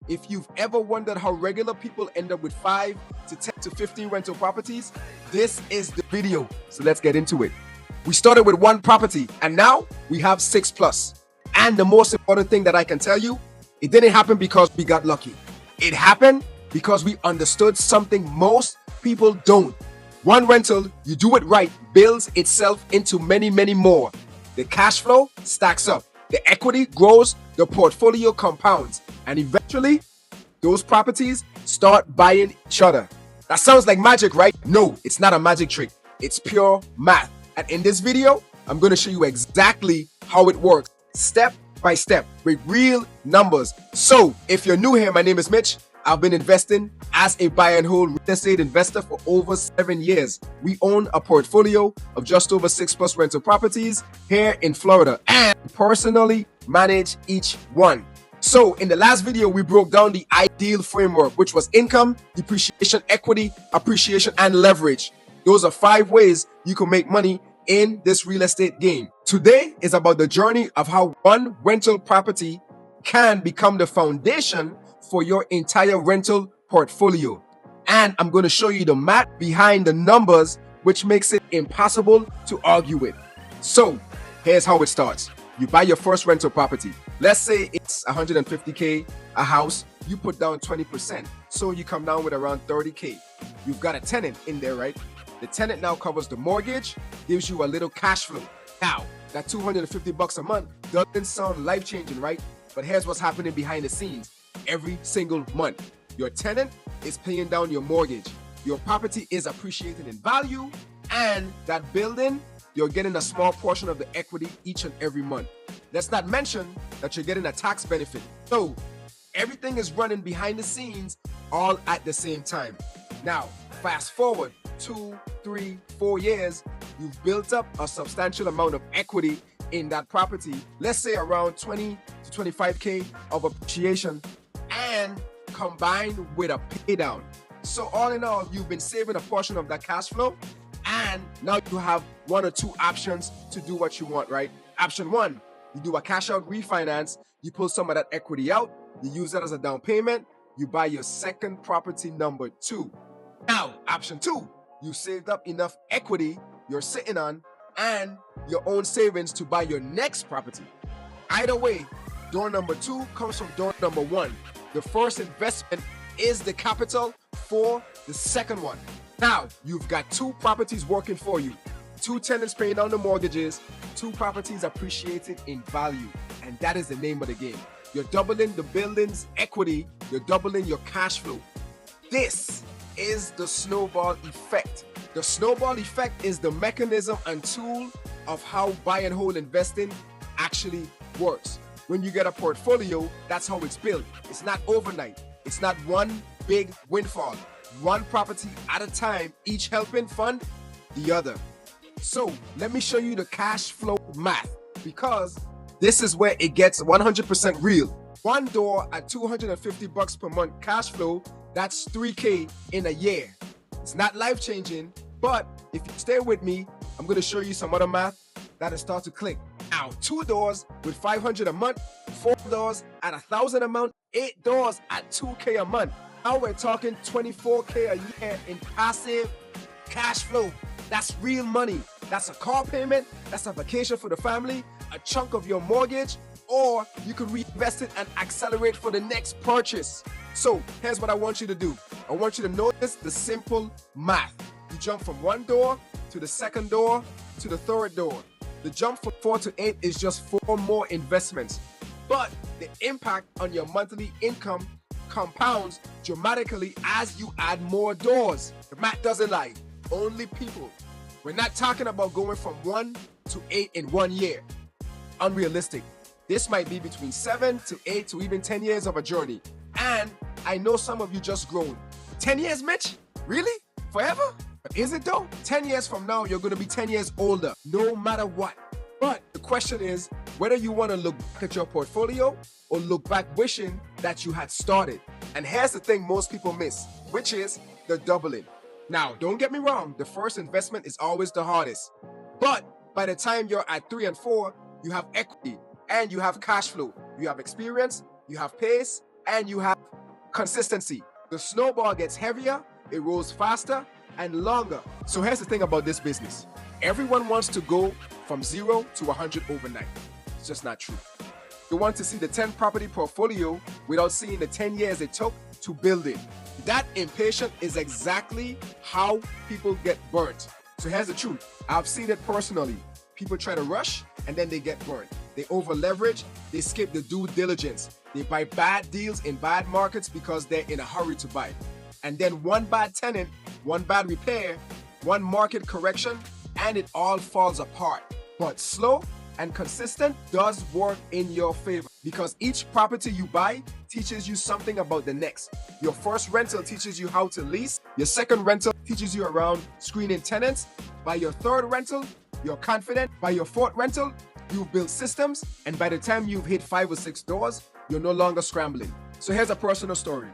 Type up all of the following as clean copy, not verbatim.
If you've ever wondered how regular people end up with 5 to 10 to 15 rental properties, this is the video. So let's get into it. We started with 1 property and now we have 6 plus. And the most important thing that I can tell you, it didn't happen because we got lucky. It happened because we understood something most people don't. 1 rental, you do it right, builds itself into many, many more. The cash flow stacks up, the equity grows, the portfolio compounds, and eventually, those properties start buying each other. That sounds like magic, right? No, it's not a magic trick. It's pure math. And in this video, I'm going to show you exactly how it works, step by step, with real numbers. So, if you're new here, my name is Mitch. I've been investing as a buy and hold real estate investor for over 7 years. We own a portfolio of just over 6 plus rental properties here in Florida and personally manage each one. So in the last video, we broke down the ideal framework, which was income, depreciation, equity, appreciation, and leverage. Those are 5 ways you can make money in this real estate game. Today is about the journey of how 1 rental property can become the foundation for your entire rental portfolio. And I'm going to show you the math behind the numbers, which makes it impossible to argue with. So here's how it starts. You buy your first rental property. Let's say it's 150K a house. You put down 20%. So you come down with around 30K. You've got a tenant in there, right? The tenant now covers the mortgage, gives you a little cash flow. Now, that $250 a month doesn't sound life-changing, right? But here's what's happening behind the scenes. Every single month, your tenant is paying down your mortgage. Your property is appreciating in value, and that building, you're getting a small portion of the equity each and every month. Let's not mention that you're getting a tax benefit. So everything is running behind the scenes all at the same time. Now, fast forward 2, 3, 4 years, you've built up a substantial amount of equity in that property. Let's say around 20 to 25K of appreciation, and combined with a pay down. So all in all, you've been saving a portion of that cash flow, and now you have 1 or 2 options to do what you want, right? Option 1, you do a cash out refinance, you pull some of that equity out, you use that as a down payment, you buy your second property number 2. Now, option 2, you saved up enough equity you're sitting on and your own savings to buy your next property. Either way, door number 2 comes from door number 1. The first investment is the capital for the second one. Now, you've got 2 properties working for you. 2 tenants paying down the mortgages, 2 properties appreciating in value. And that is the name of the game. You're doubling the building's equity, you're doubling your cash flow. This is the snowball effect. The snowball effect is the mechanism and tool of how buy and hold investing actually works. When you get a portfolio, that's how it's built. It's not overnight. It's not one big windfall. 1 property at a time, each helping fund the other. So let me show you the cash flow math, because this is where it gets 100% real. 1 door at $250 per month cash flow, that's 3K in a year. It's not life-changing, but if you stay with me, I'm going to show you some other math that'll start to click. Now, 2 doors with $500 a month, 4 doors at $1,000 a month, 8 doors at $2K a month. Now we're talking $24K a year in passive cash flow. That's real money. That's a car payment, that's a vacation for the family, a chunk of your mortgage, or you could reinvest it and accelerate for the next purchase. So here's what I want you to do. I want you to notice the simple math. You jump from 1 door to the second door to the third door. The jump from 4 to 8 is just 4 more investments. But the impact on your monthly income compounds dramatically as you add more doors. The math doesn't lie. Only people. We're not talking about going from 1 to 8 in 1 year. Unrealistic. This might be between 7 to 8 to even 10 years of a journey. And I know some of you just grown. 10 years, Mitch? Really? Forever? But is it though? 10 years from now, you're going to be 10 years older, no matter what. But the question is whether you want to look back at your portfolio or look back wishing that you had started. And here's the thing most people miss, which is the doubling. Now, don't get me wrong, the first investment is always the hardest. But by the time you're at 3 and 4, you have equity and you have cash flow. You have experience, you have pace, and you have consistency. The snowball gets heavier, it rolls faster and longer. So here's the thing about this business. Everyone wants to go from 0 to 100 overnight. It's just not true. You want to see the 10 property portfolio without seeing the 10 years it took to build it. That impatient is exactly how people get burnt. So here's the truth. I've seen it personally. People try to rush and then they get burnt. They over leverage, they skip the due diligence. They buy bad deals in bad markets because they're in a hurry to buy. And then one bad tenant, one bad repair, one market correction, and it all falls apart. But slow and consistent does work in your favor because each property you buy teaches you something about the next. Your first rental teaches you how to lease. Your second rental teaches you around screening tenants. By your third rental, you're confident. By your fourth rental, you've built systems. And by the time you've hit 5 or 6 doors, you're no longer scrambling. So here's a personal story.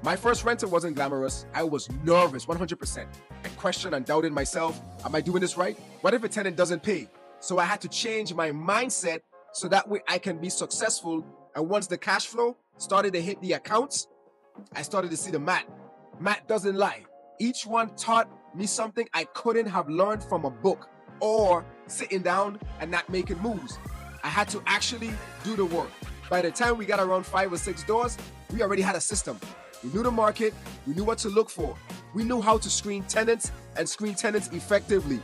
My first rental wasn't glamorous. I was nervous, 100%. I questioned and doubted myself. Am I doing this right? What if a tenant doesn't pay? So I had to change my mindset so that way I can be successful. And once the cash flow started to hit the accounts, I started to see the math. Math doesn't lie. Each one taught me something I couldn't have learned from a book or sitting down and not making moves. I had to actually do the work. By the time we got around 5 or 6 doors, we already had a system. We knew the market, we knew what to look for. We knew how to screen tenants and screen tenants effectively.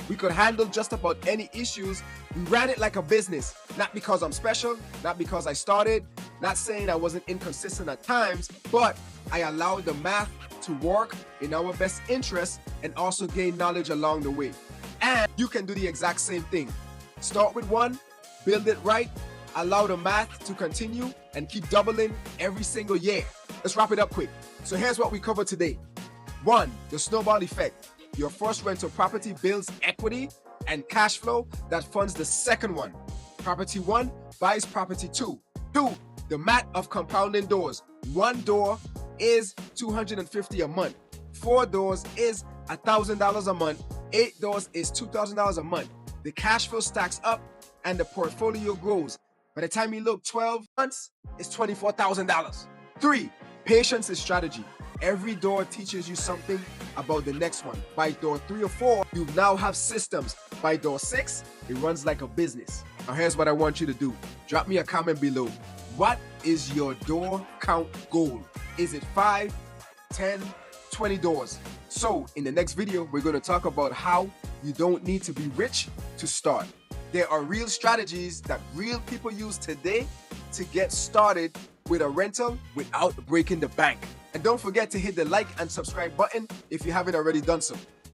We could handle just about any issues. We ran it like a business, not because I'm special, not because I started, not saying I wasn't inconsistent at times, but I allowed the math to work in our best interest and also gain knowledge along the way. And you can do the exact same thing. Start with one, build it right, allow the math to continue, and keep doubling every single year. Let's wrap it up quick. So here's what we covered today. 1. The snowball effect. Your first rental property builds equity and cash flow that funds the second one. Property 1 buys property 2. 2. The math of compounding doors. 1 door is $250 a month. 4 doors is $1,000 a month. 8 doors is $2,000 a month. The cash flow stacks up and the portfolio grows. By the time you look 12 months, it's $24,000. 3. Patience is strategy. Every door teaches you something about the next one. By door 3 or 4, you now have systems. By door 6, it runs like a business. Now here's what I want you to do. Drop me a comment below. What is your door count goal? Is it 5, 10, 20 doors? So in the next video, we're going to talk about how you don't need to be rich to start. There are real strategies that real people use today to get started with a rental without breaking the bank. And don't forget to hit the like and subscribe button if you haven't already done so.